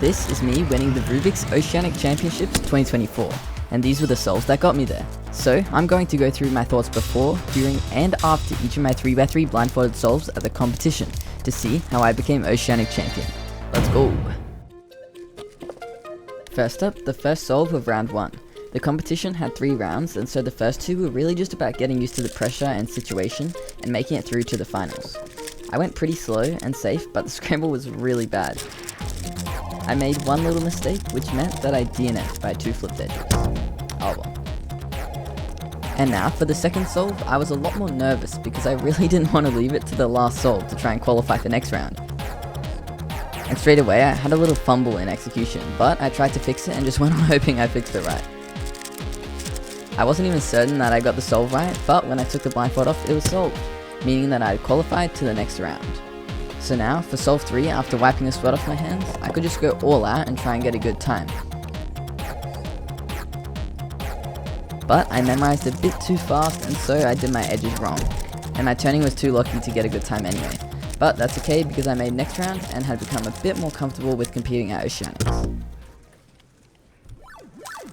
This is me winning the Rubik's Oceanic Championships 2024, and these were the solves that got me there. So I'm going to go through my thoughts before, during and after each of my 3x3 blindfolded solves at the competition to see how I became Oceanic Champion. Let's go! First up, the first solve of round 1. The competition had 3 rounds, and so the first 2 were really just about getting used to the pressure and situation and making it through to the finals. I went pretty slow and safe, but the scramble was really bad. I made one little mistake, which meant that I DNF'd by 2 flipped edges. Oh well. And now for the second solve, I was a lot more nervous because I really didn't want to leave it to the last solve to try and qualify for next round. And straight away I had a little fumble in execution, but I tried to fix it and just went on hoping I fixed it right. I wasn't even certain that I got the solve right, but when I took the blindfold off, it was solved, meaning that I had qualified to the next round. So now, for solve 3, after wiping the sweat off my hands, I could just go all out and try and get a good time. But I memorized a bit too fast, and so I did my edges wrong, and my turning was too lucky to get a good time anyway. But that's okay because I made next round and had become a bit more comfortable with competing at Oceanics.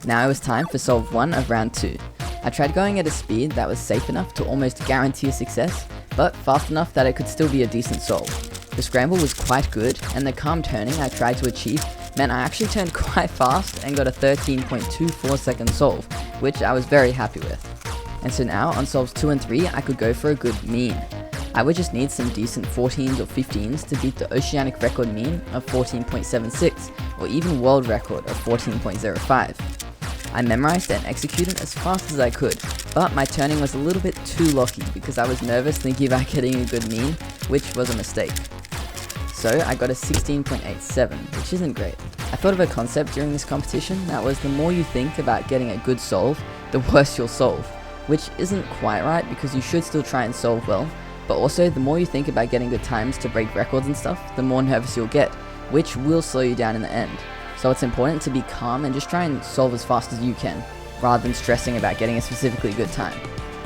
Now it was time for solve 1 of round 2. I tried going at a speed that was safe enough to almost guarantee a success, but fast enough that it could still be a decent solve. The scramble was quite good, and the calm turning I tried to achieve meant I actually turned quite fast and got a 13.24 second solve, which I was very happy with. And so now on solves 2 and 3 I could go for a good mean. I would just need some decent 14s or 15s to beat the Oceanic record mean of 14.76 or even world record of 14.05. I memorized and executed as fast as I could, but my turning was a little bit too locky because I was nervous thinking about getting a good mean, which was a mistake. So I got a 16.87, which isn't great. I thought of a concept during this competition that was the more you think about getting a good solve, the worse you'll solve, which isn't quite right because you should still try and solve well, but also the more you think about getting good times to break records and stuff, the more nervous you'll get, which will slow you down in the end. So it's important to be calm and just try and solve as fast as you can, rather than stressing about getting a specifically good time.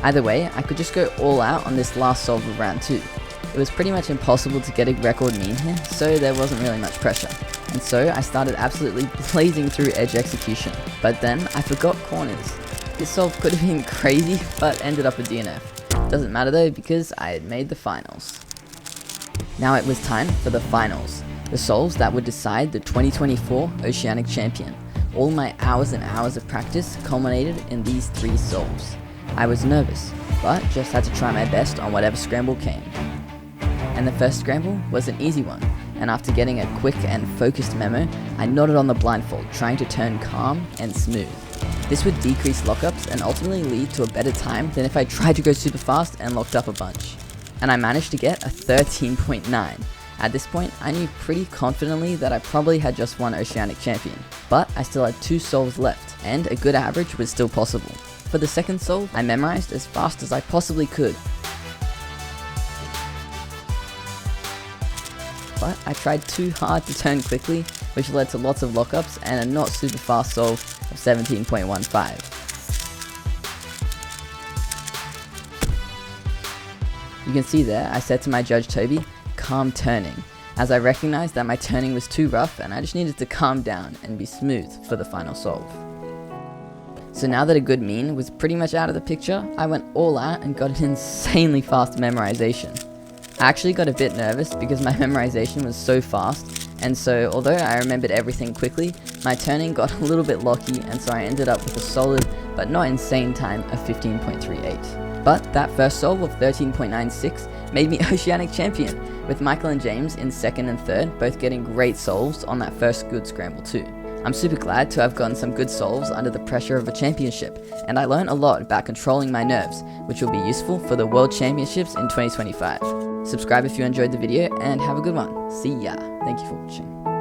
Either way, I could just go all out on this last solve of round 2. It was pretty much impossible to get a record mean here, so there wasn't really much pressure. And so I started absolutely blazing through edge execution, but then I forgot corners. This solve could have been crazy, but ended up a DNF. Doesn't matter though, because I had made the finals. Now it was time for the finals. The solves that would decide the 2024 Oceanic Champion. All my hours and hours of practice culminated in these 3 solves. I was nervous, but just had to try my best on whatever scramble came. And the first scramble was an easy one, and after getting a quick and focused memo, I nodded on the blindfold, trying to turn calm and smooth. This would decrease lockups and ultimately lead to a better time than if I tried to go super fast and locked up a bunch. And I managed to get a 13.9. At this point, I knew pretty confidently that I probably had just won Oceanic Champion, but I still had 2 solves left, and a good average was still possible. For the second solve, I memorized as fast as I possibly could, but I tried too hard to turn quickly, which led to lots of lockups and a not super fast solve of 17.15. You can see there, I said to my judge Toby, calm turning, as I recognized that my turning was too rough and I just needed to calm down and be smooth for the final solve. So now that a good mean was pretty much out of the picture, I went all out and got an insanely fast memorization. I actually got a bit nervous because my memorization was so fast, and so although I remembered everything quickly, my turning got a little bit locky, and so I ended up with a solid but not insane time of 15.38. But that first solve of 13.96 made me Oceanic Champion, with Michael and James in 2nd and 3rd both getting great solves on that first good scramble too. I'm super glad to have gotten some good solves under the pressure of a championship, and I learned a lot about controlling my nerves, which will be useful for the World Championships in 2025. Subscribe if you enjoyed the video, and have a good one. See ya. Thank you for watching.